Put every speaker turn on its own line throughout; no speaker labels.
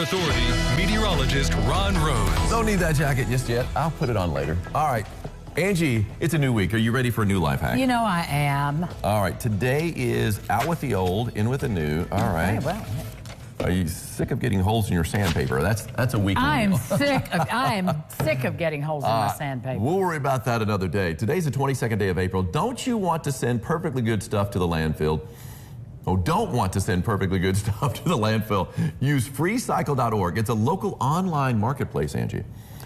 Authority meteorologist Ron Rhodes.
Don't need that jacket just yet. I'll put it on later. All right. Angie, it's a new week. Are you ready for a new life hack?
You know I am.
All right. Today is out with the old, in with the new. All right.
Okay, well.
Are you sick of getting holes in your sandpaper? That's a weekend.
I am sick of getting holes in my sandpaper.
We'll worry about that another day. Today's the 22nd day of April. Don't you want to send perfectly good stuff to the landfill? Oh, don't want to send perfectly good stuff to the landfill? Use freecycle.org. It's a local online marketplace, Angie,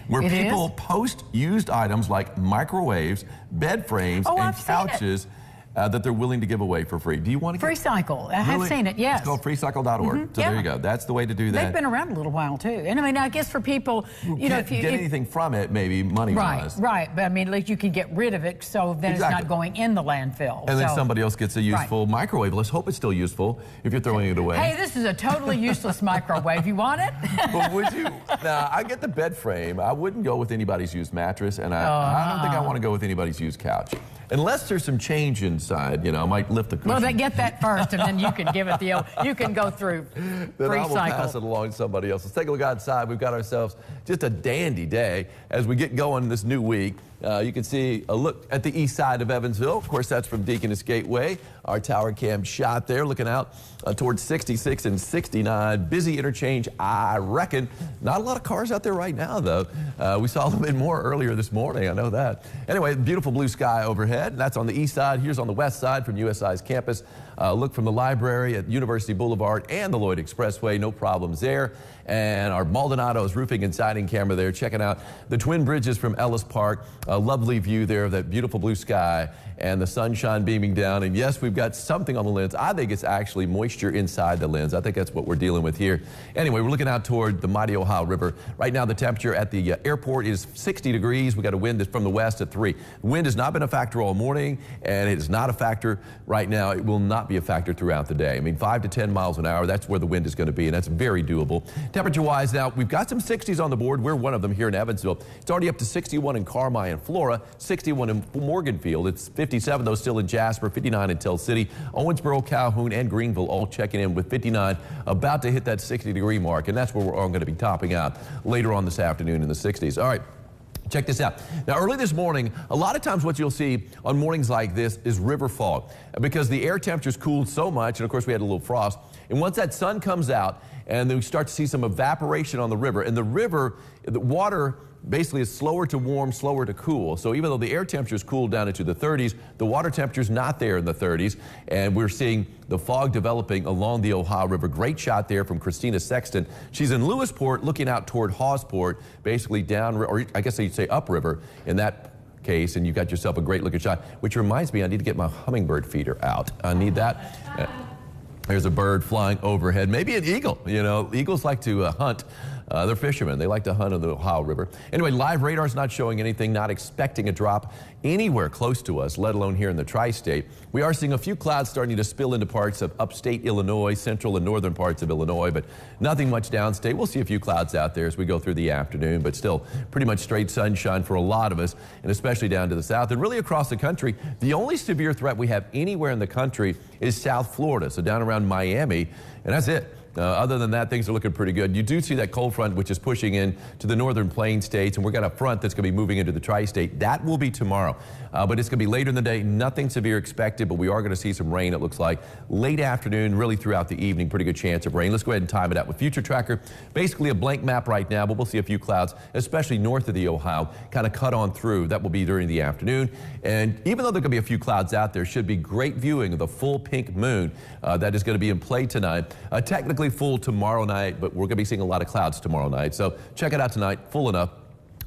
where people post used items like microwaves, bed frames, and couches that they're willing to give away for free. Do you want to
Freecycle. I have seen it, yes.
It's called freecycle.org. So there you go. That's the way to do that.
They've been around a little while, too. And I mean, I guess for people, you know, if you
get anything from it, maybe money-wise.
Right. But I mean, at least you can get rid of it, so then it's not going in the landfill.
And then somebody else gets a useful microwave. Let's hope it's still useful if you're throwing it away.
Hey, this is a totally useless microwave. You want it?
But would you? Now, I get the bed frame. I wouldn't go with anybody's used mattress, and I don't think I want to go with anybody's used couch. Unless there's some change inside, you know, I might lift the cushion.
Well, then get that first, and then you can give it the old, you can go through
Then I will pass it along to somebody else. Let's take a look outside. We've got ourselves just a dandy day as we get going this new week. You can see a look at the east side of Evansville. Of course, that's from Deaconess Gateway. Our tower cam shot there, looking out towards 66 and 69. Busy interchange, I reckon. Not a lot of cars out there right now, though. We saw a little bit more earlier this morning. I know that. Anyway, beautiful blue sky overhead. That's on the east side. Here's on the west side from USI's campus. Look from the library at University Boulevard and the Lloyd Expressway. No problems there. And our Maldonado's roofing and siding camera there, checking out the Twin Bridges from Ellis Park. A lovely view there of that beautiful blue sky and the sunshine beaming down. And yes, we've got something on the lens. I think it's actually moisture inside the lens. I think that's what we're dealing with here. Anyway, we're looking out toward the mighty Ohio River. Right now, the temperature at the airport is 60 degrees. We got a wind that's from the west at 3. The wind has not been a factor all morning, and it is not a factor right now. It will not be a factor throughout the day. I mean, 5 to 10 miles an hour, that's where the wind is going to be, and that's very doable. Temperature-wise now, we've got some 60s on the board. We're one of them here in Evansville. It's already up to 61 in Carmi and Flora, 61 in Morganfield. It's 57, though, still in Jasper, 59 in Tell City. Owensboro, Calhoun, and Greenville all checking in with 59, about to hit that 60-degree mark, and that's where we're all going to be topping out later on this afternoon in the 60s. All right. Check this out. Now, early this morning, a lot of times what you'll see on mornings like this is river fog, because the air temperature's cooled so much, and of course we had a little frost, and once that sun comes out, and then we start to see some evaporation on the river, and the river, the water basically is slower to warm, slower to cool. So even though the air temperature is cooled down into the 30s, the water temperature is not there in the 30s, and we're seeing the fog developing along the Ohio River. Great shot there from Christina Sexton. She's in Lewisport, looking out toward Hawesport, basically down, or I guess you'd say upriver in that case, and you got yourself a great looking shot, which reminds me, I need to get my hummingbird feeder out. I need that. There's a bird flying overhead, maybe an eagle. You know, eagles like to hunt. They're fishermen. They like to hunt on the Ohio River. Anyway, live radar's not showing anything, not expecting a drop anywhere close to us, let alone here in the tri-state. We are seeing a few clouds starting to spill into parts of upstate Illinois, central and northern parts of Illinois, but nothing much downstate. We'll see a few clouds out there as we go through the afternoon, but still pretty much straight sunshine for a lot of us, and especially down to the south and really across the country. The only severe threat we have anywhere in the country is South Florida, so down around Miami, and that's it. Other than that, things are looking pretty good. You do see that cold front, which is pushing in to the northern plain states, and we've got a front that's going to be moving into the tri-state. That will be tomorrow, but it's going to be later in the day. Nothing severe expected, but we are going to see some rain, it looks like. Late afternoon, really throughout the evening, pretty good chance of rain. Let's go ahead and time it out with Future Tracker. Basically a blank map right now, but we'll see a few clouds, especially north of the Ohio, kind of cut on through. That will be during the afternoon. And even though there could be a few clouds out there, should be great viewing of the full pink moon that is going to be in play tonight. Technically full tomorrow night, but we're going to be seeing a lot of clouds tomorrow night. So check it out tonight, full enough.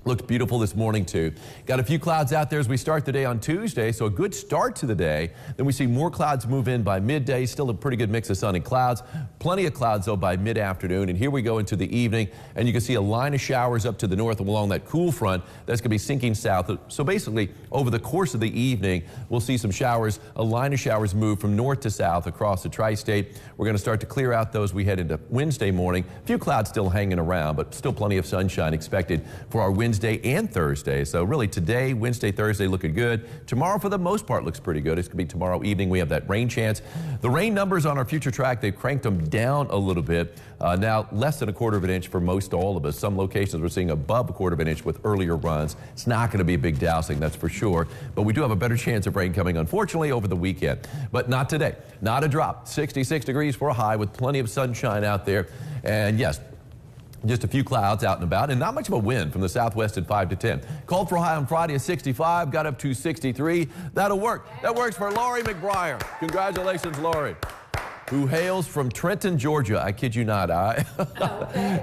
Looked beautiful this morning, too. Got a few clouds out there as we start the day on Tuesday, so a good start to the day. Then we see more clouds move in by midday. Still a pretty good mix of sun and clouds. Plenty of clouds, though, by mid-afternoon. And here we go into the evening, and you can see a line of showers up to the north along that cool front that's going to be sinking south. So basically, over the course of the evening, we'll see some showers, a line of showers move from north to south across the tri-state. We're going to start to clear out those we head into Wednesday morning. A few clouds still hanging around, but still plenty of sunshine expected for our Wednesday Wednesday and Thursday. So really today, Wednesday, Thursday looking good. Tomorrow for the most part looks pretty good. It's going to be tomorrow evening. We have that rain chance. The rain numbers on our future track, they've cranked them down a little bit. Now less than 1/4 of an inch for most all of us. Some locations we're seeing above 1/4 of an inch with earlier runs. It's not going to be a big dousing, that's for sure. But we do have a better chance of rain coming, unfortunately, over the weekend. But not today. Not a drop. 66 degrees for a high with plenty of sunshine out there. And yes, just a few clouds out and about, and not much of a wind from the southwest at 5 to 10. Called for a high on Friday of 65, got up to 63. That'll work. That works for Laurie McBriar. Congratulations, Laurie, who hails from Trenton, Georgia. I kid you not.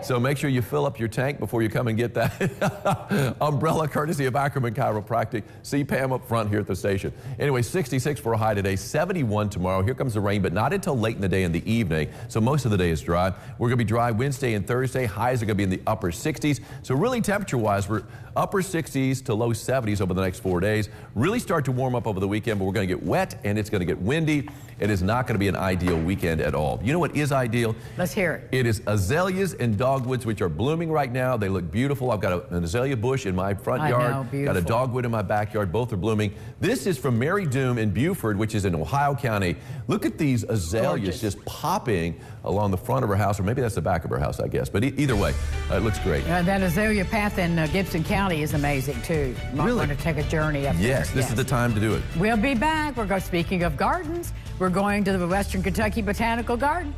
So make sure you fill up your tank before you come and get that umbrella, courtesy of Ackerman Chiropractic. See Pam up front here at the station. Anyway, 66 for a high today, 71 tomorrow. Here comes the rain, but not until late in the day and the evening. So most of the day is dry. We're going to be dry Wednesday and Thursday. Highs are going to be in the upper 60s. So really temperature-wise, we're upper 60s to low 70s over the next 4 days. Really start to warm up over the weekend, but we're going to get wet and it's going to get windy. It is not going to be an ideal weekend at all. You know what is ideal?
Let's hear it.
It is azaleas and dogwoods, which are blooming right now. They look beautiful. I've got an azalea bush in my front yard. Got a dogwood in my backyard. Both are blooming. This is from Mary Doom in Buford, which is in Ohio County. Look at these azaleas just popping along the front of her house, or maybe that's the back of her house, I guess. But either way, it looks great.
That azalea path in Gibson County is amazing, too. You might want to take a journey up there.
Yes, this is the time to do it.
We'll be back. Speaking of gardens, we're going to the Western Kentucky Botanical Garden.